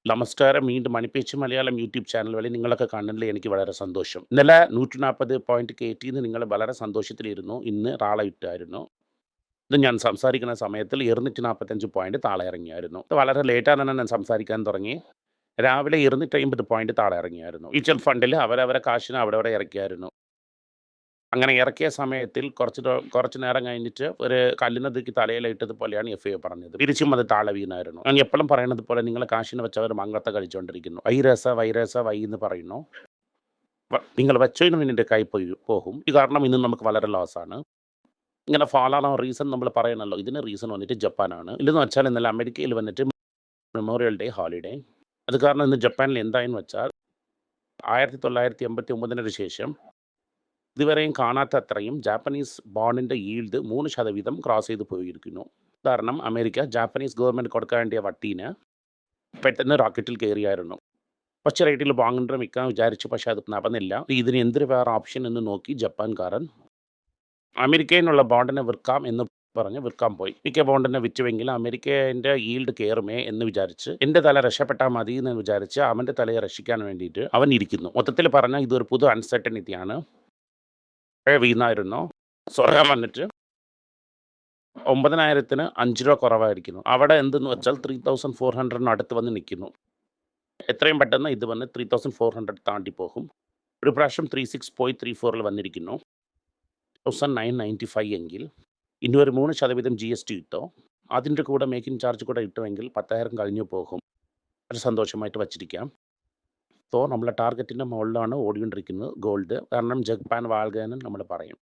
നമസ്കാരം. വീണ്ടും മണിപ്പേച്ച് Malayalam YouTube channel വഴി നിങ്ങളൊക്കെ കാണുന്നതിൽ എനിക്ക് വളരെ സന്തോഷം. ഇന്നലെ 140 പോയിന്റ് കയറ്റിയെന്ന് നിങ്ങൾ വളരെ സന്തോഷത്തിലിരുന്നു. ഇന്ന് റാള ഇട്ടായിരുന്നു. ഇത് ഞാൻ സംസാരിക്കുന്ന സമയത്തിൽ 245 പോയിന്റ് താഴെ ഇറങ്ങിയായിരുന്നു. ഇത് വളരെ ലേറ്റാണ് ഞാൻ സംസാരിക്കാൻ തുടങ്ങി. രാവിലെ 250 പോയിന്റ് താഴെ ഇറങ്ങിയായിരുന്നു. മ്യൂച്വൽ ഫണ്ടിൽ അവരവരെ കാശിന് അവിടെ ഇറക്കിയായിരുന്നു. അങ്ങനെ ഇറക്കിയ സമയത്തിൽ കുറച്ച് നേരം കഴിഞ്ഞിട്ട് ഒരു കല്ലിനെ തൂക്കി തലയിലിട്ടത് പോലെയാണ് എഫ് ഐ പറഞ്ഞത്. തിരിച്ചും അത് താഴെ വീണായിരുന്നു. ഞാൻ എപ്പോഴും പറയുന്നത് പോലെ നിങ്ങളെ കാശിന് വെച്ചവർ മംഗളത്തെ കളിച്ചുകൊണ്ടിരിക്കുന്നു. വൈരസ വൈ എന്ന് പറയുന്നു. നിങ്ങൾ വെച്ചതിന് നിന്റെ കൈ പോകും. ഈ കാരണം ഇന്ന് നമുക്ക് വളരെ ലോസാണ്. ഇങ്ങനെ ഫാൾ ആവാൻ റീസൺ നമ്മൾ പറയണല്ലോ. ഇതിന് റീസൺ വന്നിട്ട് ജപ്പാനാണ്. ഇല്ലെന്ന് വെച്ചാൽ ഇന്നലെ അമേരിക്കയിൽ വന്നിട്ട് മെമ്മോറിയൽ ഡേ ഹോളിഡേ. അത് കാരണം ഇന്ന് ജപ്പാനിൽ എന്തായെന്ന് വെച്ചാൽ 1989 ശേഷം ഇതുവരെയും കാണാത്ത അത്രയും ജാപ്പനീസ് ബോണ്ടിൻ്റെ ഈൽഡ് 3% ക്രോസ് ചെയ്ത് പോയിരിക്കുന്നു. കാരണം അമേരിക്ക ജാപ്പനീസ് ഗവൺമെൻറ് കൊടുക്കാൻ വേണ്ടിയ വട്ടീന് പെട്ടെന്ന് റോക്കറ്റിൽ കയറിയായിരുന്നു. പക്ഷേ റേറ്റിൽ വാങ്ങേണ്ട വിൽക്കാൻ വിചാരിച്ചു. പക്ഷേ അത് നടന്നില്ല. ഇതിന് എന്തൊരു വേറെ ഓപ്ഷൻ എന്ന് നോക്കി ജപ്പാൻകാരൻ അമേരിക്കയിൽ നിന്നുള്ള ബോണ്ടിനെ വിൽക്കാം എന്ന് പറഞ്ഞ് വിൽക്കാൻ പോയി. മിക്ക ബോണ്ടിനെ വിറ്റുവെങ്കിൽ അമേരിക്കേൻ്റെ ഈൽഡ് കയറുമേ എന്ന് വിചാരിച്ച് എൻ്റെ തല രക്ഷപ്പെട്ടാൽ മതി എന്ന് വിചാരിച്ച് അവൻ്റെ തലയെ രക്ഷിക്കാൻ വേണ്ടിയിട്ട് അവൻ ഇരിക്കുന്നു. മൊത്തത്തിൽ പറഞ്ഞാൽ ഇതൊരു പുതു അൺസർട്ടനിറ്റിയാണ്. വീണായിരുന്നു. സ്വർഗം വന്നിട്ട് 9,000-ന് 5 രൂപ കുറവായിരിക്കുന്നു. അവിടെ എന്തെന്ന് വെച്ചാൽ 3,400 അടുത്ത് വന്ന് നിൽക്കുന്നു. എത്രയും പെട്ടെന്ന് ഇത് വന്ന് 3,400 താണ്ടി പോകും. ഒരു പ്രാവശ്യം 36 പോയി 34 വന്നിരിക്കുന്നു. 1,995 എങ്കിൽ ഇനി ഒരു 3% GST ഇട്ടോ, അതിൻ്റെ കൂടെ മേക്കിംഗ് ചാർജ് കൂടെ ഇട്ടുമെങ്കിൽ 10,000 കഴിഞ്ഞു പോകും. അത് സന്തോഷമായിട്ട് വച്ചിരിക്കാം. സോ നമ്മളെ ടാർഗറ്റിൻ്റെ മുകളിലാണ് ഓടിക്കൊണ്ടിരിക്കുന്നത് ഗോൾഡ്. കാരണം ജപ്പാൻ വാഴുകയെന്ന് നമ്മൾ പറയും.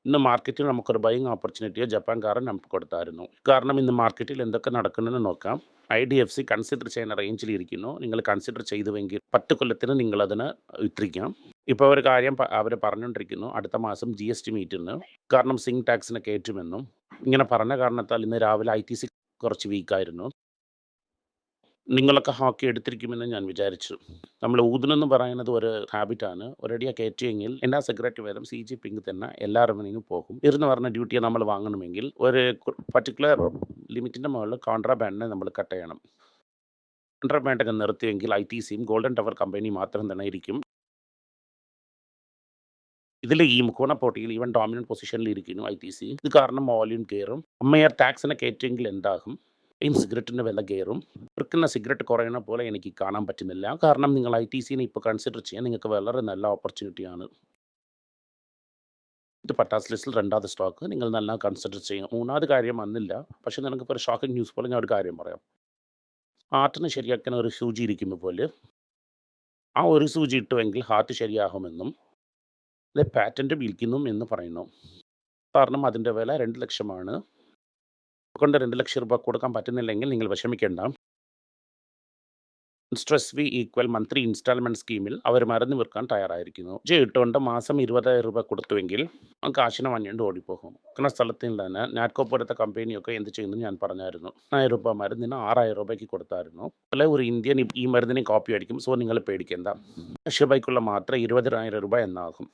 ഇന്ന് മാർക്കറ്റിൽ നമുക്കൊരു ബൈയിങ് ഓപ്പർച്യൂണിറ്റിയെ ജപ്പാൻകാരൻ നമുക്ക് കൊടുത്തായിരുന്നു. കാരണം ഇന്ന് മാർക്കറ്റിൽ എന്തൊക്കെ നടക്കുന്നതെന്ന് നോക്കാം. IDFC കൺസിഡർ ചെയ്യുന്ന റേഞ്ചിലിരിക്കുന്നു. നിങ്ങൾ കൺസിഡർ ചെയ്തുവെങ്കിൽ 10 കൊല്ലത്തിന് നിങ്ങളതിന് വിറ്റിരിക്കാം. ഇപ്പോൾ ഒരു കാര്യം അവർ പറഞ്ഞുകൊണ്ടിരിക്കുന്നു, അടുത്ത മാസം GST മീറ്റുന്നു. കാരണം സിങ്ക് ടാക്സിനെ കയറ്റുമെന്നും ഇങ്ങനെ പറഞ്ഞ കാരണത്താൽ ഇന്ന് രാവിലെ ITC കുറച്ച് വീക്കായിരുന്നു. നിങ്ങളൊക്കെ ഹോക്കി എടുത്തിരിക്കുമെന്ന് ഞാൻ വിചാരിച്ചു. നമ്മൾ ഊതുന്നെന്ന് പറയുന്നത് ഒരു ഹാബിറ്റാണ്. ഒരടിയാണ് കയറ്റിയെങ്കിൽ എല്ലാ സിഗരറ്റ് വരും CG പിങ്ക് തന്നെ എല്ലാ റവന്യൂവും പോകും. ഇരുന്ന് പറഞ്ഞ ഡ്യൂട്ടിയെ നമ്മൾ വാങ്ങണമെങ്കിൽ ഒരു പർട്ടിക്കുലർ ലിമിറ്റിൻ്റെ മുകളിൽ കോൺട്രാബാൻഡിനെ നമ്മൾ കട്ട് ചെയ്യണം. കോൺട്രാബാൻഡൊക്കെ നിർത്തിയെങ്കിൽ ITCയും ഗോൾഡൻ ടവർ കമ്പനി മാത്രം തന്നെ ഇരിക്കും. ഇതിൽ ഈ മുക്കോണപ്പോട്ടിയിൽ ഈവൻ ഡോമിനൻറ്റ് പൊസിഷനിൽ ഇരിക്കുന്നു ITC. ഇത് കാരണം വോളിയം കയറും. അമ്മയാർ ടാക്സിനെ കയറ്റിയെങ്കിൽ എന്താകും? സിഗരറ്റിൻ്റെ വില കയറും. വിൽക്കുന്ന സിഗരറ്റ് കുറയണ പോലെ എനിക്ക് കാണാൻ പറ്റുന്നില്ല. കാരണം നിങ്ങൾ ITCനെ ഇപ്പോൾ കൺസിഡർ ചെയ്യാൻ നിങ്ങൾക്ക് വളരെ നല്ല ഓപ്പർച്യൂണിറ്റിയാണ്. ഇത് പട്ടാസ് ലിസ്റ്റിൽ 2ാമത്തെ സ്റ്റോക്ക് നിങ്ങൾ നല്ല കൺസിഡർ ചെയ്യണം. 3ാമത് കാര്യം വന്നില്ല. പക്ഷേ നിങ്ങൾക്കിപ്പോൾ ഒരു ഷോക്കിംഗ് ന്യൂസ് പോലെ ഞാൻ ഒരു കാര്യം പറയാം. ഹാർട്ടിന് ശരിയാക്കാൻ ഒരു സൂചി ഇരിക്കുമ്പോൾ പോലെ ആ ഒരു സൂചി ഇട്ടുവെങ്കിൽ ഹാർട്ട് ശരിയാകുമെന്നും അത് പാറ്റൻറ്റ് വിൽക്കുന്നു എന്ന് പറയുന്നു. കാരണം അതിൻ്റെ വില 2 ലക്ഷമാണ്. കൊണ്ട് 2 ലക്ഷം രൂപ കൊടുക്കാൻ പറ്റുന്നില്ലെങ്കിൽ നിങ്ങൾ വിഷമിക്കേണ്ട. സ്ട്രെസ് ഫീ ഈക്വൽ മന്ത്ലി ഇൻസ്റ്റാൾമെൻറ്റ് സ്കീമിൽ അവർ മരുന്ന് വിൽക്കാൻ തയ്യാറായിരിക്കുന്നു. ഇട്ടുകൊണ്ട് മാസം 20,000 രൂപ കൊടുത്തുവെങ്കിൽ ആ കാശിനെ വാങ്ങിക്കൊണ്ട് ഓടിപ്പോകും. അങ്ങനെ സ്ഥലത്തിൽ തന്നെ നാറ്റ്കോ പോലത്തെ കമ്പനിയൊക്കെ എന്ത് ചെയ്യുന്നു ഞാൻ പറഞ്ഞായിരുന്നു. 1,000 രൂപ മരുന്നിന് 6,000 രൂപയ്ക്ക് കൊടുത്തായിരുന്നു. അല്ലെ ഒരു ഇന്ത്യൻ ഈ മരുന്നിനെ കോപ്പി അടിക്കും. സോ നിങ്ങൾ പേടിക്കേണ്ട. രൂപയ്ക്കുള്ള മാത്രം 20,000 രൂപ എന്നാകും.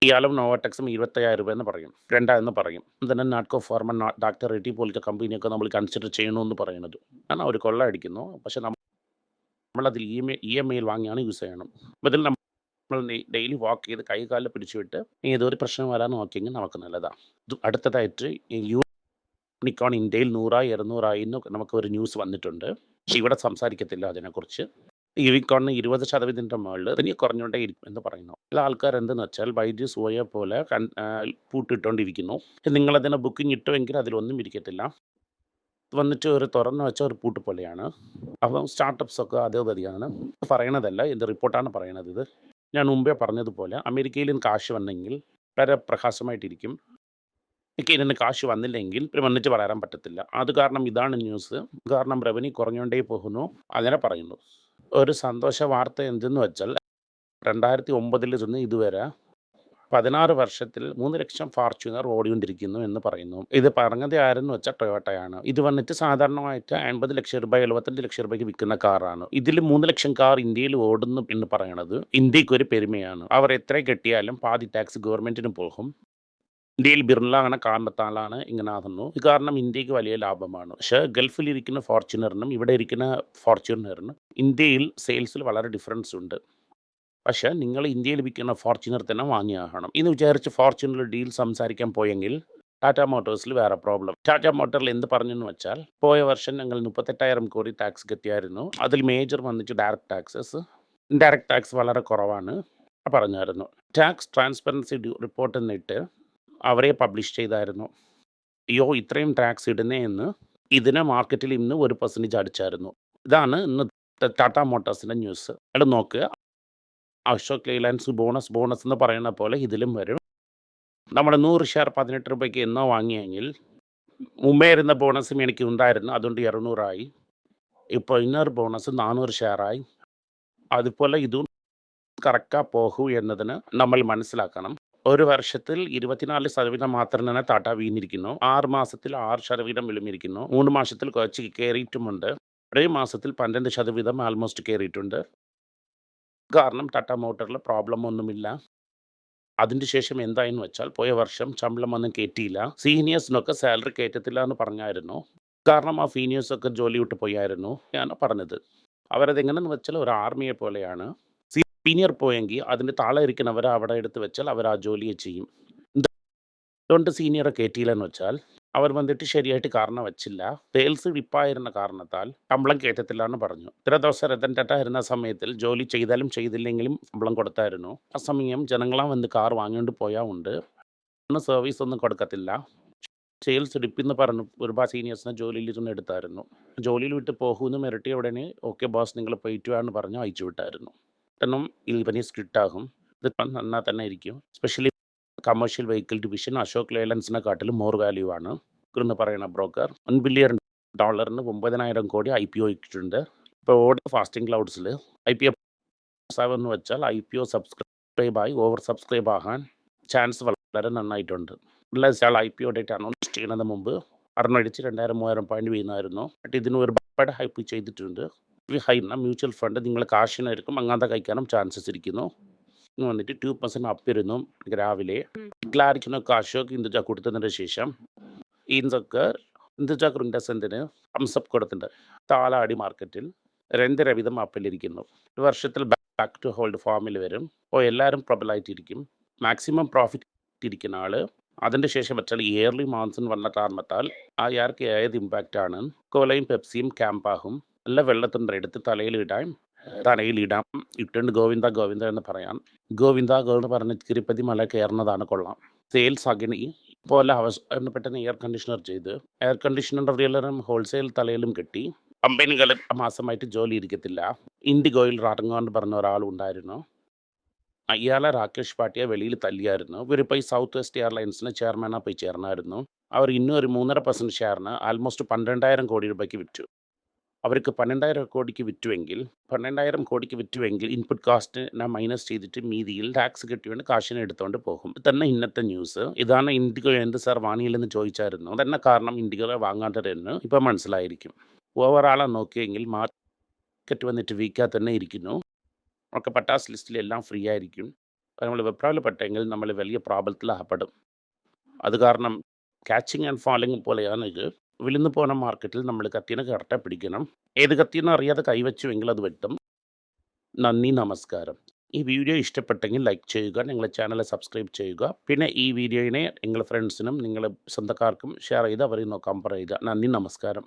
ഇയാളും നോവാടെക്സും 25,000 രൂപ എന്ന് പറയും, 2 പറയും. തന്നെ നാറ്റ്കോ ഫാർമ ഡോക്ടർ റെഡ്ഡി പോലത്തെ കമ്പനിയൊക്കെ നമ്മൾ കൺസിഡർ ചെയ്യണമെന്ന് പറയുന്നത്. കാരണം അവർ കൊള്ള അടിക്കുന്നു. പക്ഷെ നമ്മളതിൽ EMI വാങ്ങിയാണ് യൂസ് ചെയ്യണം. അതിൽ നമ്മൾ ഡെയിലി വാക്ക് ചെയ്ത് കൈകാലിൽ പിടിച്ചുവിട്ട് ഏതൊരു പ്രശ്നം വരാൻ നോക്കിയെങ്കിൽ നമുക്ക് നല്ലതാണ്. അടുത്തതായിട്ട് യൂണിക്കോൺ ഇന്ത്യയിൽ 100 200 നമുക്ക് ഒരു ന്യൂസ് വന്നിട്ടുണ്ട്. പക്ഷെ ഇവിടെ സംസാരിക്കത്തില്ല അതിനെക്കുറിച്ച്. യൂണിക്കോണിന് 20% മുകളിൽ ഇനി കുറഞ്ഞുകൊണ്ടേ ഇരിക്കും എന്ന് പറയുന്നു. ചില ആൾക്കാർ എന്തെന്ന് വെച്ചാൽ ബൈജൂസ് ഓയെ പോലെ പൂട്ടിട്ടുകൊണ്ടിരിക്കുന്നു. നിങ്ങളതിനെ ബുക്കിംഗ് ഇട്ടുവെങ്കിൽ അതിലൊന്നും ഇരിക്കത്തില്ല. വന്നിട്ട് ഒരു തുറന്ന് വെച്ച ഒരു പൂട്ട് പോലെയാണ്. അപ്പം സ്റ്റാർട്ടപ്സൊക്കെ അതേപതിയാണ് പറയണതല്ല, എൻ്റെ റിപ്പോർട്ടാണ് പറയണത്. ഇത് ഞാൻ മുമ്പേ പറഞ്ഞതുപോലെ അമേരിക്കയിൽ നിന്ന് കാശ് വന്നെങ്കിൽ വളരെ പ്രകാശമായിട്ടിരിക്കും. ഇതിന് കാശ് വന്നില്ലെങ്കിൽ വന്നിട്ട് വളരാൻ പറ്റത്തില്ല. അത് കാരണം ഇതാണ് ന്യൂസ്. കാരണം റവന്യൂ കുറഞ്ഞുകൊണ്ടേ പോകുന്നു അങ്ങനെ പറയുന്നു. ഒരു സന്തോഷ വാർത്ത എന്തെന്ന് വെച്ചാൽ 2009 ഇതുവരെ 16 വർഷത്തിൽ 3 ലക്ഷം ഫോർച്യൂണർ ഓടിക്കൊണ്ടിരിക്കുന്നു എന്ന് പറയുന്നു. ഇത് പറഞ്ഞത് ആരെന്ന് വെച്ചാൽ ടൊയോട്ടയാണ്. ഇത് വന്നിട്ട് സാധാരണമായിട്ട് 50 ലക്ഷം രൂപ 75 ലക്ഷം രൂപയ്ക്ക് വിൽക്കുന്ന കാറാണ്. ഇതിൽ 3 ലക്ഷം കാർ ഇന്ത്യയിൽ ഓടുന്നു എന്ന് പറയണത് ഇന്ത്യക്കൊരു പെരുമയാണ്. അവർ എത്ര കെട്ടിയാലും പാതി ടാക്സ് ഗവൺമെൻറ്റിന് പോകും. ഇന്ത്യയിൽ ബിർള കാരണത്താലാണ് ഇങ്ങനെ ആകുന്നു. ഇത് കാരണം ഇന്ത്യക്ക് വലിയ ലാഭമാണ്. പക്ഷേ ഗൾഫിലിരിക്കുന്ന ഫോർച്യൂണറിനും ഇവിടെ ഇരിക്കുന്ന ഫോർച്യൂണറിനും ഇന്ത്യയിൽ സെയിൽസിൽ വളരെ ഡിഫറൻസ് ഉണ്ട്. പക്ഷേ നിങ്ങൾ ഇന്ത്യയിൽ വിൽക്കുന്ന ഫോർച്യൂണർ തന്നെ വാങ്ങിയാകണം. എന്ന് വിചാരിച്ച് ഫോർച്യൂണറിൽ ഡീൽ സംസാരിക്കാൻ പോയെങ്കിൽ ടാറ്റ മോട്ടോഴ്സിൽ വേറെ പ്രോബ്ലം. ടാറ്റ മോട്ടോറിൽ എന്ത് പറഞ്ഞെന്ന് വെച്ചാൽ, പോയ വർഷം ഞങ്ങൾ 38,000 കോടി ടാക്സ് കെട്ടിയായിരുന്നു. അതിൽ മേജർ വന്നിട്ട് ഡയറക്റ്റ് ടാക്സസ്. ഇൻഡയറക്റ്റ് ടാക്സ് വളരെ കുറവാണ് പറഞ്ഞായിരുന്നു. ടാക്സ് ട്രാൻസ്പെറൻസി റിപ്പോർട്ട് എന്നിട്ട് അവരെ പബ്ലിഷ് ചെയ്തായിരുന്നു. അയ്യോ ഇത്രയും ടാക്സ് ഇടുന്നേ എന്ന് ഇതിനെ മാർക്കറ്റിൽ ഇന്ന് 1% അടിച്ചായിരുന്നു. ഇതാണ് ഇന്ന് ടാറ്റ മോട്ടോഴ്സിൻ്റെ ന്യൂസ്. അത് നോക്കുക. അശോക് ലെയ്ലാൻഡ്സ് ബോണസ് എന്ന് പറയുന്ന പോലെ ഇതിലും വരും. നമ്മൾ 100 ഷെയർ 18 രൂപയ്ക്ക് എന്നോ വാങ്ങിയെങ്കിൽ മുമ്പേ ഇരുന്ന ബോണസും എനിക്ക് ഉണ്ടായിരുന്നു. അതുകൊണ്ട് 200 ഇപ്പോൾ ഇന്നൊരു ബോണസ് 400 ഷെയറായി. അതുപോലെ ഇതും കറക്റ്റാ പോകൂ എന്നതിന് നമ്മൾ മനസ്സിലാക്കണം. ഒരു വർഷത്തിൽ 24% മാത്രം തന്നെ ടാറ്റ വീണിരിക്കുന്നു. 6 മാസത്തിൽ 6% വിളിമിരിക്കുന്നു. 3 മാസത്തിൽ കുറച്ച് കയറിയിട്ടുമുണ്ട്. 1 മാസത്തിൽ 12% ആൾമോസ്റ്റ് കയറിയിട്ടുണ്ട്. കാരണം ടാറ്റ മോട്ടോറിൽ പ്രോബ്ലം ഒന്നുമില്ല. അതിന് ശേഷം എന്തായെന്ന് വെച്ചാൽ, പോയ വർഷം ശമ്പളമൊന്നും കയറ്റിയില്ല. സീനിയേഴ്സിനൊക്കെ സാലറി കയറ്റത്തില്ല എന്ന് പറഞ്ഞായിരുന്നു. കാരണം ആ സീനിയേഴ്സൊക്കെ ജോലി വിട്ട് പോയായിരുന്നു ആണ് പറഞ്ഞത്. അവരതെങ്ങനെയെന്ന് വെച്ചാൽ ഒരു ആർമിയെ പോലെയാണ്. സീനിയർ പോയെങ്കിൽ അതിൻ്റെ താഴെ ഇരിക്കുന്നവരെ അവിടെ എടുത്ത് വെച്ചാൽ അവർ ആ ജോലിയെ ചെയ്യും. എന്തുകൊണ്ട് സീനിയറെ കയറ്റിയില്ലെന്ന് വെച്ചാൽ, അവർ വന്നിട്ട് ശരിയായിട്ട് കാരണം വെച്ചില്ല. സെയിൽസ് ഡിപ്പായിരുന്ന കാരണത്താൽ ശമ്പളം കയറ്റത്തില്ല എന്ന് പറഞ്ഞു. ഇത്ര ദിവസം രതൻ ടാറ്റ ഇരുന്ന സമയത്തിൽ ജോലി ചെയ്താലും ചെയ്തില്ലെങ്കിലും ശമ്പളം കൊടുത്തായിരുന്നു. ആ സമയം ജനങ്ങളാ വന്ന് കാർ വാങ്ങിക്കൊണ്ട് പോയാൽ ഉണ്ട്. സർവീസ് ഒന്നും കൊടുക്കത്തില്ല. സെയിൽസ് ഡിപ്പെന്ന് പറഞ്ഞു ഒരുപാട് സീനിയേഴ്സിനെ ജോലിയിൽ ഇരുന്ന് എടുത്തായിരുന്നു. ജോലിയിൽ വിട്ട് പോകുമെന്ന് മിരട്ടിയ ഉടനെ ഓക്കെ ബോസ് നിങ്ങൾ പോയിട്ട് വാ എന്ന് പറഞ്ഞ് അയച്ചു വിട്ടായിരുന്നു. കാരണം ഈ കമ്പനി സ്ട്രിക്റ്റ് ആകും. ഇത് നന്നാ തന്നെ ഇരിക്കും. Specially commercial vehicle division Ashok ലേലൻസിനെ കാട്ടിലും മോർ വാല്യൂ ആണ് എന്ന് പറയുന്ന ബ്രോക്കർ. $1 ബില്യൺ 9,000 കോടി IPO ഇട്ടിട്ടുണ്ട്. ഇപ്പോൾ ഓടി ഫാസ്റ്റിംഗ് ക്ലൗഡ്സിൽ IPO എന്ന് വെച്ചാൽ IPO സബ്സ്ക്രൈബായി ഓവർ സബ്സ്ക്രൈബ് ആകാൻ ചാൻസ് വളരെ നന്നായിട്ടുണ്ട്. വെച്ചാൽ IPO ഡേറ്റ് അനൗൺസ് ചെയ്യുന്നതിന് മുമ്പ് അടിച്ച് 2,000-3,000 പോയിന്റ് വീണായിരുന്നു. ബട്ട് ഇതിന് ഒരുപാട് ഹൈപ്പ് ചെയ്തിട്ടുണ്ട്. ഈ ഹൈന മ്യൂച്വൽ ഫണ്ട് നിങ്ങൾ കാശിനായിരിക്കും അങ്ങനത്തെ കഴിക്കാനും ചാൻസസ് ഇരിക്കുന്നു. വന്നിട്ട് 2% അപ്പിരുന്നു രാവിലെ. ക്ലാരിക്കിനൊക്കെ അശോക് ഇന്ദുജ കൊടുത്തതിന് ശേഷം ഇന്ദുജ കൃണ്ടസെന്റിന് ഹംസപ്പ് കൊടുത്തിട്ടുണ്ട്. താലാടി മാർക്കറ്റിൽ 2 അപ്പിലിരിക്കുന്നു. ഒരു വർഷത്തിൽ ബാക്ക് ടു ഹോൾഡ് ഫോമിൽ വരും. അപ്പോൾ എല്ലാവരും പ്രബലമായിട്ടിരിക്കും. മാക്സിമം പ്രോഫിറ്റ് ഇരിക്കുന്ന ആൾ. അതിൻ്റെ ശേഷം വെച്ചാൽ ഇയർലി മാൻസൺ വന്ന കാരണത്താൽ അയാൾക്ക് ഏത് ഇമ്പാക്റ്റാണ്. കോലയും പെപ്സിയും ക്യാമ്പാകും. നല്ല വെള്ളത്തിൻ്റെ എടുത്ത് തലയിലിടാം ഇട്ടുണ്ട് ഗോവിന്ദ ഗോവിന്ദ എന്ന് പറയാം. ഗോവിന്ദ എന്ന് പറഞ്ഞ് തിരുപ്പതി മല കയറുന്നതാണ് കൊള്ളാം. സെയിൽസ് അഗ്നി പോലെ പെട്ടെന്ന് എയർ കണ്ടീഷണർ ചെയ്ത് എയർ കണ്ടീഷണർ റിയലറും ഹോൾസെയിൽ തലയിലും കെട്ടി. കമ്പനികൾ മാസമായിട്ട് ജോലി ഇരിക്കത്തില്ല. ഇൻഡിഗോയിൽ റാറങ്ങോ എന്ന് പറഞ്ഞ ഒരാളുണ്ടായിരുന്നു. ഇയാളെ രാകേഷ് പാട്ടിയെ വെളിയിൽ തല്ലിയായിരുന്നു. ഇവർ പോയി സൗത്ത് വെസ്റ്റ് എയർലൈൻസിന് ചെയർമാനാ പോയി ചേർന്നായിരുന്നു. അവർ ഇന്നും ഒരു 3.5% ഷെയറിന് ആൽമോസ്റ്റ് 12,000 കോടി രൂപയ്ക്ക് വിറ്റു. അവർക്ക് 12,000 കോടിക്ക് വിറ്റുവെങ്കിൽ ഇൻപുട്ട് കാസ്റ്റ് മൈനസ് ചെയ്തിട്ട് മീതിയിൽ ടാക്സ് കിട്ടിയോണ്ട് കാശിനെ എടുത്തുകൊണ്ട് പോകും. ഇത് തന്നെ ഇന്നത്തെ ന്യൂസ്. ഇതാണ് ഇൻഡിഗോ എന്ത് സാർ വാങ്ങിയില്ലെന്ന് ചോദിച്ചായിരുന്നു. അതന്നെ കാരണം ഇൻഡിഗോ വാങ്ങാത്തതെന്ന് ഇപ്പം മനസ്സിലായിരിക്കും. ഓവറാളെ നോക്കിയെങ്കിൽ മാർക്കറ്റ് വന്നിട്ട് വീക്കാ തന്നെ ഇരിക്കുന്നു. ഒക്കെ പട്ടാസ് ലിസ്റ്റിൽ എല്ലാം ഫ്രീ ആയിരിക്കും. നമ്മൾ വെപ്രാളപ്പെട്ടെങ്കിൽ നമ്മൾ വലിയ പ്രോബ്ലത്തിൽ അകപ്പെടും. അത് കാരണം ക്യാച്ചിങ് ആൻഡ് ഫാളിങ് പോലെയാണ് ഇത്. വിളിന്ന് പോകുന്ന മാർക്കറ്റിൽ നമ്മൾ കത്തിനെ കറക്റ്റായി പിടിക്കണം. ഏത് കത്തിയെന്ന് അറിയാതെ കൈവച്ചുവെങ്കിൽ അത് വെട്ടും. നന്ദി, നമസ്കാരം. ഈ വീഡിയോ ഇഷ്ടപ്പെട്ടെങ്കിൽ ലൈക്ക് ചെയ്യുക, നിങ്ങളുടെ ചാനൽ സബ്സ്ക്രൈബ് ചെയ്യുക. പിന്നെ ഈ വീഡിയോയിനെ നിങ്ങളുടെ ഫ്രണ്ട്സിനും നിങ്ങളുടെ സ്വന്തക്കാർക്കും ഷെയർ ചെയ്ത് അവരെ നോക്കാൻ പറയുക. നന്ദി, നമസ്കാരം.